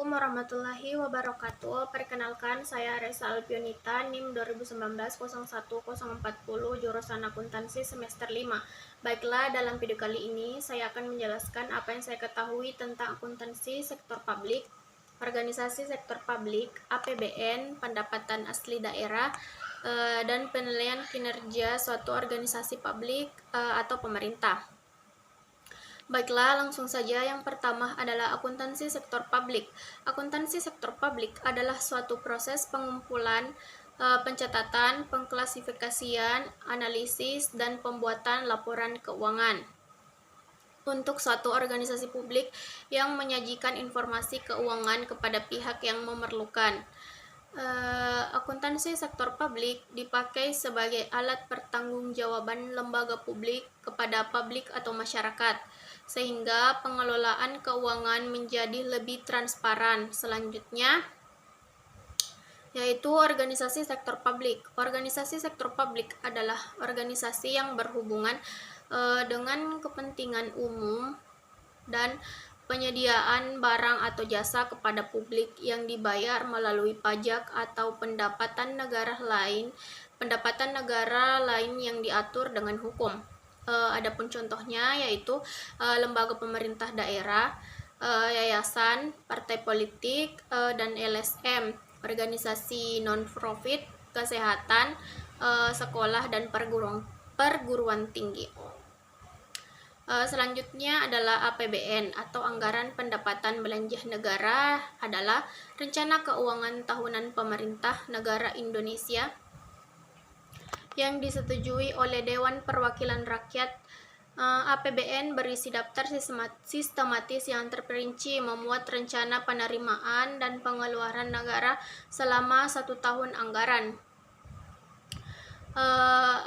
Assalamualaikum warahmatullahi wabarakatuh. Perkenalkan, saya Resa Alpionita, NIM 2019-01-040, jurusan akuntansi semester 5. Baiklah, dalam video kali ini saya akan menjelaskan apa yang saya ketahui tentang akuntansi sektor publik, organisasi sektor publik, APBN, pendapatan asli daerah, dan penilaian kinerja suatu organisasi publik atau pemerintah. Baiklah, langsung saja. Yang pertama adalah akuntansi sektor publik. Akuntansi sektor publik adalah suatu proses pengumpulan, pencatatan, pengklasifikasian, analisis, dan pembuatan laporan keuangan untuk suatu organisasi publik yang menyajikan informasi keuangan kepada pihak yang memerlukan. Akuntansi sektor publik dipakai sebagai alat pertanggungjawaban lembaga publik kepada publik atau masyarakat, sehingga pengelolaan keuangan menjadi lebih transparan. Selanjutnya, yaitu organisasi sektor publik. Organisasi sektor publik adalah organisasi yang berhubungan dengan kepentingan umum dan penyediaan barang atau jasa kepada publik yang dibayar melalui pajak atau pendapatan negara lain yang diatur dengan hukum. Adapun contohnya yaitu lembaga pemerintah daerah, yayasan, partai politik, dan LSM, organisasi non-profit, kesehatan, sekolah, dan perguruan tinggi. Selanjutnya adalah APBN atau Anggaran Pendapatan Belanja Negara, adalah rencana keuangan tahunan pemerintah negara Indonesia yang disetujui oleh Dewan Perwakilan Rakyat. APBN berisi daftar sistematis yang terperinci, memuat rencana penerimaan dan pengeluaran negara selama 1 tahun anggaran.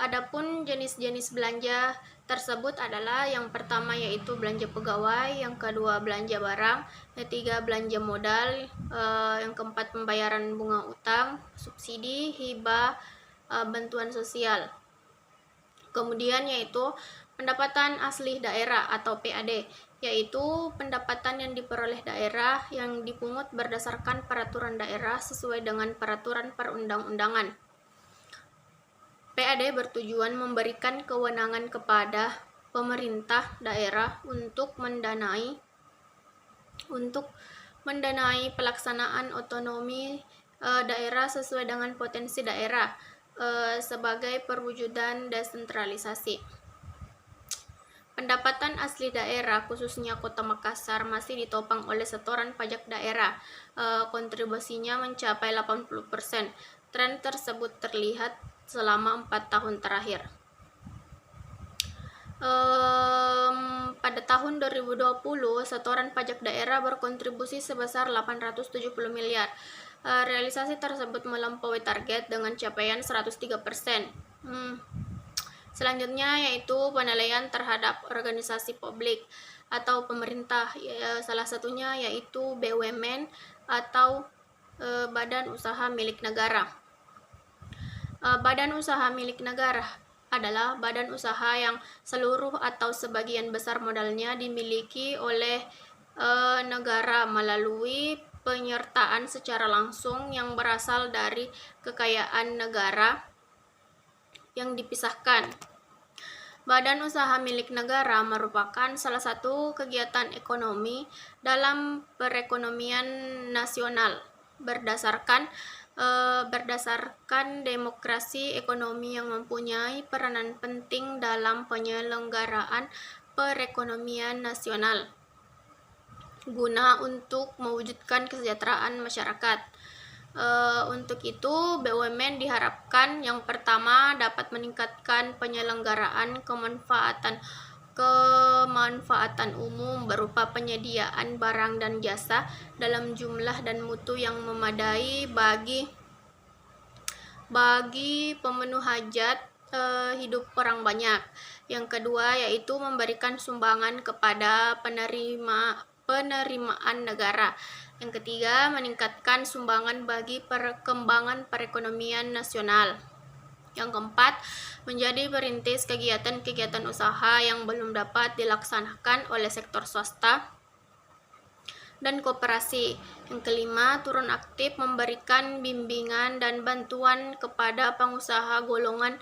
Adapun jenis-jenis belanja tersebut adalah yang pertama yaitu belanja pegawai, yang kedua belanja barang, yang ketiga belanja modal, yang keempat pembayaran bunga utang, subsidi, hibah, bantuan sosial. Kemudian yaitu pendapatan asli daerah atau PAD, yaitu pendapatan yang diperoleh daerah yang dipungut berdasarkan peraturan daerah sesuai dengan peraturan perundang-undangan. PAD bertujuan memberikan kewenangan kepada pemerintah daerah untuk mendanai pelaksanaan otonomi daerah sesuai dengan potensi daerah sebagai perwujudan desentralisasi. Pendapatan asli daerah, khususnya Kota Makassar, masih ditopang oleh setoran pajak daerah. Kontribusinya mencapai 80%. Tren tersebut terlihat selama 4 tahun terakhir. Pada tahun 2020, setoran pajak daerah berkontribusi sebesar 870 miliar. Realisasi tersebut melampaui target dengan capaian 103%. Selanjutnya yaitu penilaian terhadap organisasi publik atau pemerintah, salah satunya yaitu BUMN atau Badan Usaha Milik Negara. Badan usaha milik negara adalah badan usaha yang seluruh atau sebagian besar modalnya dimiliki oleh negara melalui penyertaan secara langsung yang berasal dari kekayaan negara yang dipisahkan. Badan usaha milik negara merupakan salah satu kegiatan ekonomi dalam perekonomian nasional berdasarkan demokrasi ekonomi yang mempunyai peranan penting dalam penyelenggaraan perekonomian nasional guna untuk mewujudkan kesejahteraan masyarakat. Untuk itu, BUMN diharapkan yang pertama dapat meningkatkan penyelenggaraan kemanfaatan umum berupa penyediaan barang dan jasa dalam jumlah dan mutu yang memadai bagi pemenuh hajat hidup orang banyak. Yang kedua yaitu memberikan sumbangan kepada penerimaan negara. Yang ketiga, meningkatkan sumbangan bagi perkembangan perekonomian nasional. Yang keempat, menjadi perintis kegiatan-kegiatan usaha yang belum dapat dilaksanakan oleh sektor swasta dan koperasi. Yang kelima, turun aktif memberikan bimbingan dan bantuan kepada pengusaha golongan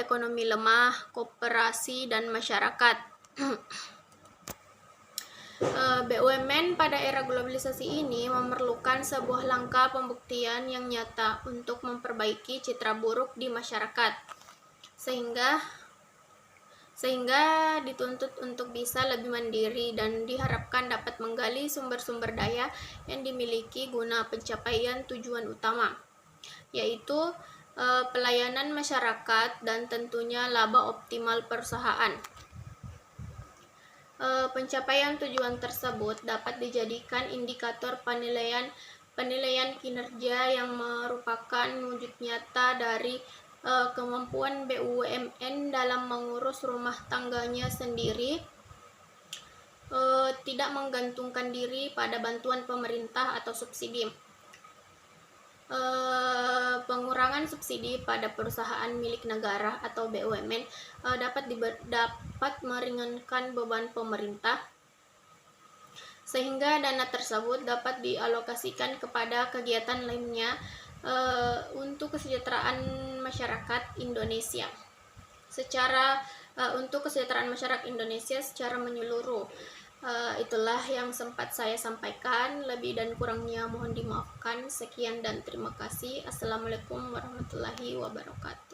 ekonomi lemah, koperasi, dan masyarakat. BUMN pada era globalisasi ini memerlukan sebuah langkah pembuktian yang nyata untuk memperbaiki citra buruk di masyarakat, sehingga dituntut untuk bisa lebih mandiri dan diharapkan dapat menggali sumber-sumber daya yang dimiliki guna pencapaian tujuan utama, yaitu pelayanan masyarakat dan tentunya laba optimal perusahaan. Pencapaian tujuan tersebut dapat dijadikan indikator penilaian kinerja yang merupakan wujud nyata dari kemampuan BUMN dalam mengurus rumah tangganya sendiri, tidak menggantungkan diri pada bantuan pemerintah atau subsidi. Pengurangan subsidi pada perusahaan milik negara atau BUMN dapat meringankan beban pemerintah, sehingga dana tersebut dapat dialokasikan kepada kegiatan lainnya untuk kesejahteraan masyarakat Indonesia. Untuk kesejahteraan masyarakat Indonesia secara menyeluruh. Itulah yang sempat saya sampaikan. Lebih dan kurangnya mohon dimaafkan. Sekian dan terima kasih. Assalamualaikum warahmatullahi wabarakatuh.